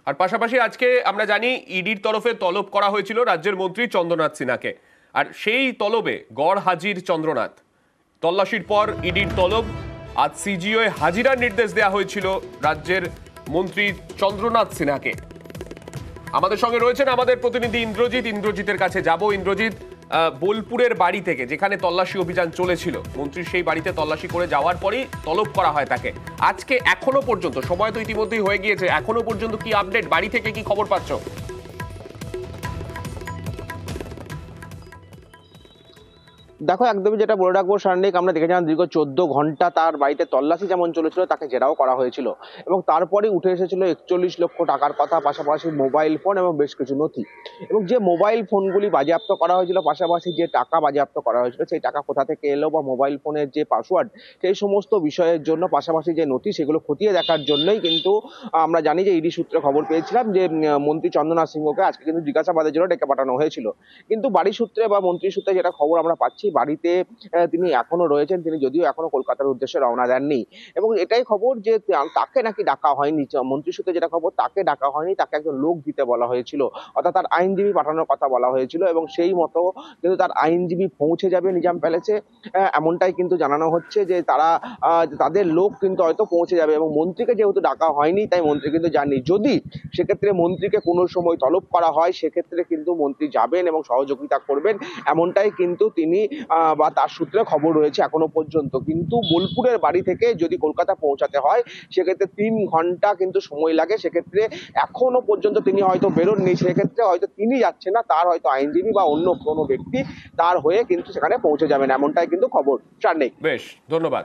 আর পাশাপাশি আজকে আমরা জানি ইডির তরফে তলব করা হয়েছিল রাজ্যের মন্ত্রী চন্দ্রনাথ সিনহাকে, আর সেই তলবে গড় হাজির চন্দ্রনাথ। তল্লাশির পর ইডির তলব, আজ সিজিও হাজিরার নির্দেশ দেওয়া হয়েছিল রাজ্যের মন্ত্রী চন্দ্রনাথ সিনহাকে। আমাদের সঙ্গে রয়েছেন আমাদের প্রতিনিধি ইন্দ্রজিতের কাছে যাব। ইন্দ্রজিৎ, বোলপুরের বাড়ি থেকে যেখানে তল্লাশি অভিযান চলেছিল, মন্ত্রীর সেই বাড়িতে তল্লাশি করে যাওয়ার পরই তলব করা হয় তাকে। আজকে এখনো পর্যন্ত, সময় তো ইতিমধ্যেই হয়ে গিয়েছে, এখনো পর্যন্ত কি আপডেট, বাড়ি থেকে কি খবর পাচ্ছ? দেখো, একদমই যেটা বলে রাখবো সার্নিক, আমরা দেখেছিলাম দীর্ঘ 14 ঘন্টা তার বাড়িতে তল্লাশি যেমন চলেছিল, তাকে জেরাও করা হয়েছিল এবং তারপরে উঠে এসেছিল 41 লক্ষ টাকার কথা, পাশাপাশি মোবাইল ফোন এবং বেশ কিছু নথি। এবং যে মোবাইল ফোনগুলি বাজেয়াপ্ত করা হয়েছিল, পাশাপাশি যে টাকা বাজেয়াপ্ত করা হয়েছিল, সেই টাকা কোথা থেকে এলো বা মোবাইল ফোনের যে পাসওয়ার্ড, সেই সমস্ত বিষয়ের জন্য, পাশাপাশি যে নথি, সেগুলো খতিয়ে দেখার জন্যই কিন্তু আমরা জানি যে ইডি সূত্রে খবর পেয়েছিলাম যে মন্ত্রী চন্দ্রনাথ সিংহকে আজকে কিন্তু জিজ্ঞাসাবাদের জন্য ডেকে পাঠানো হয়েছিল। কিন্তু বাড়ি সূত্রে বা মন্ত্রী সূত্রে যেটা খবর আমরা পাচ্ছি, বাড়িতে তিনি এখনো রয়েছেন, তিনি যদিও এখনো কলকাতার উদ্দেশ্যে রওনা দেননি। এবং এটাই খবর যে তাকে নাকি ডাকা হয়নি, মন্ত্রী সূত্রে যেটা খবর, তাকে ডাকা হয়নি, তাকে একজন লোক দিতে বলা হয়েছিল, অর্থাৎ তার আইনজীবী পাঠানোর কথা বলা হয়েছিল এবং সেই মতো কিন্তু তার আইনজীবী পৌঁছে যাবে নিজাম প্যালেসে, এমনটাই কিন্তু জানানো হচ্ছে যে তারা তাদের লোক কিন্তু হয়তো পৌঁছে যাবে। এবং মন্ত্রীকে যেহেতু ডাকা হয়নি, তাই মন্ত্রী কিন্তু যাননি। যদি সেক্ষেত্রে মন্ত্রীকে কোনো সময় তলব করা হয়, সেক্ষেত্রে কিন্তু মন্ত্রী যাবেন এবং সহযোগিতা করবেন, এমনটাই কিন্তু তিনি বা তার সূত্রে খবর রয়েছে এখনো পর্যন্ত। কিন্তু বোলপুরের বাড়ি থেকে যদি কলকাতা পৌঁছাতে হয়, সেক্ষেত্রে 3 ঘন্টা কিন্তু সময় লাগে। সেক্ষেত্রে এখনো পর্যন্ত তিনি হয়তো বেরোননি, সেক্ষেত্রে হয়তো তিনি যাচ্ছেন না, তার হয়তো আইনজীবী বা অন্য কোনো ব্যক্তি তার হয়ে কিন্তু সেখানে পৌঁছে যাবেন, এমনটাই কিন্তু খবর। বেশ, ধন্যবাদ।